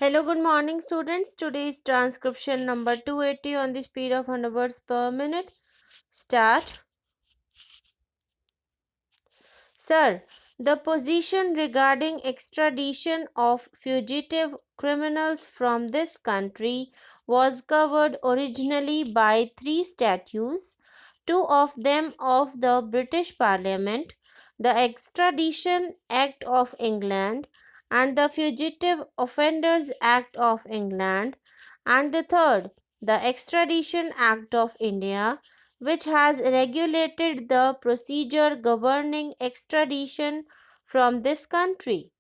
Hello, good morning, students. Today is transcription number 280 on the speed of 100 words per minute. Start. Sir, the position regarding extradition of fugitive criminals from this country was covered originally by three statutes, two of them of the British Parliament, the Extradition Act of England and the Fugitive Offenders Act of England, and the third, the Extradition Act of India, which has regulated the procedure governing extradition from this country.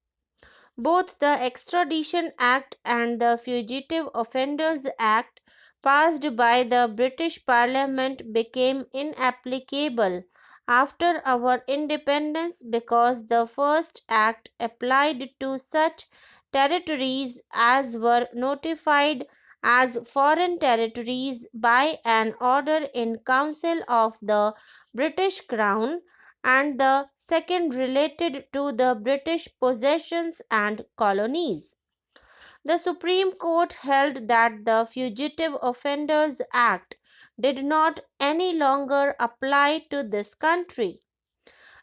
Both the Extradition Act and the Fugitive Offenders Act passed by the British Parliament became inapplicable after our independence because the first act applied to such territories as were notified as foreign territories by an order in council of the British Crown, and the second related to the British possessions and colonies. The Supreme Court held that the Fugitive Offenders Act did not any longer apply to this country.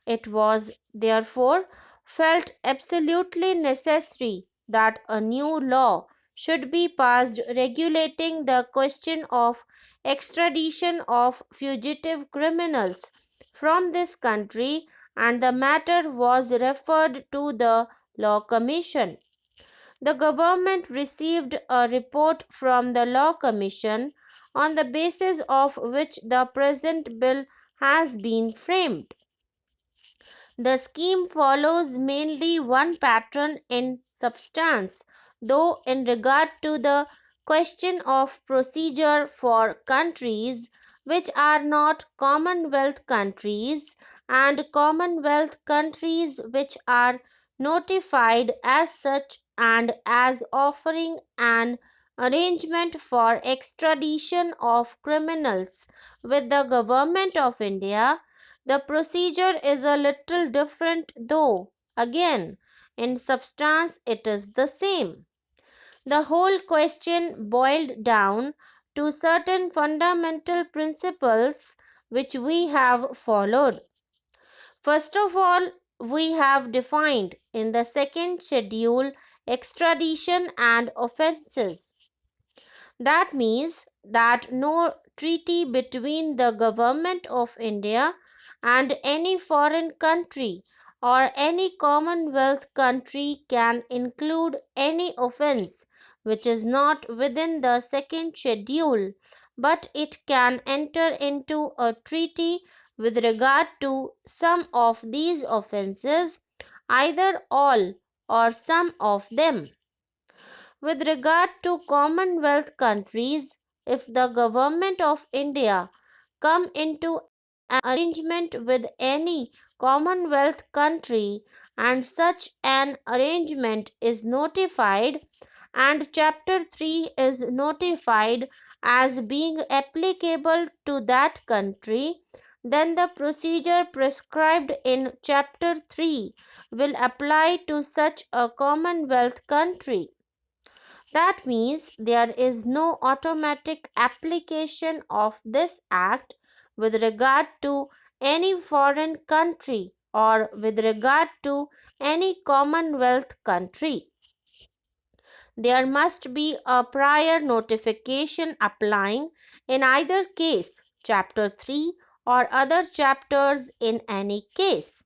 It was therefore felt absolutely necessary that a new law should be passed regulating the question of extradition of fugitive criminals from this country, and the matter was referred to the Law Commission. The government received a report from the Law Commission on the basis of which the present bill has been framed. The scheme follows mainly one pattern in substance, though in regard to the question of procedure for countries which are not Commonwealth countries and Commonwealth countries which are notified as such and as offering an arrangement for extradition of criminals with the Government of India. The procedure is a little different, though, again, in substance it is the same. The whole question boiled down to certain fundamental principles which we have followed. First of all, we have defined in the second schedule extradition and offences. That means that no treaty between the Government of India and any foreign country or any Commonwealth country can include any offence which is not within the second schedule, but it can enter into a treaty with regard to some of these offences, either all or some of them. With regard to Commonwealth countries, if the Government of India come into an arrangement with any Commonwealth country and such an arrangement is notified and Chapter 3 is notified as being applicable to that country, then the procedure prescribed in Chapter 3 will apply to such a Commonwealth country. That means there is no automatic application of this act with regard to any foreign country or with regard to any Commonwealth country. There must be a prior notification applying in either case, Chapter 3 or other chapters in any case.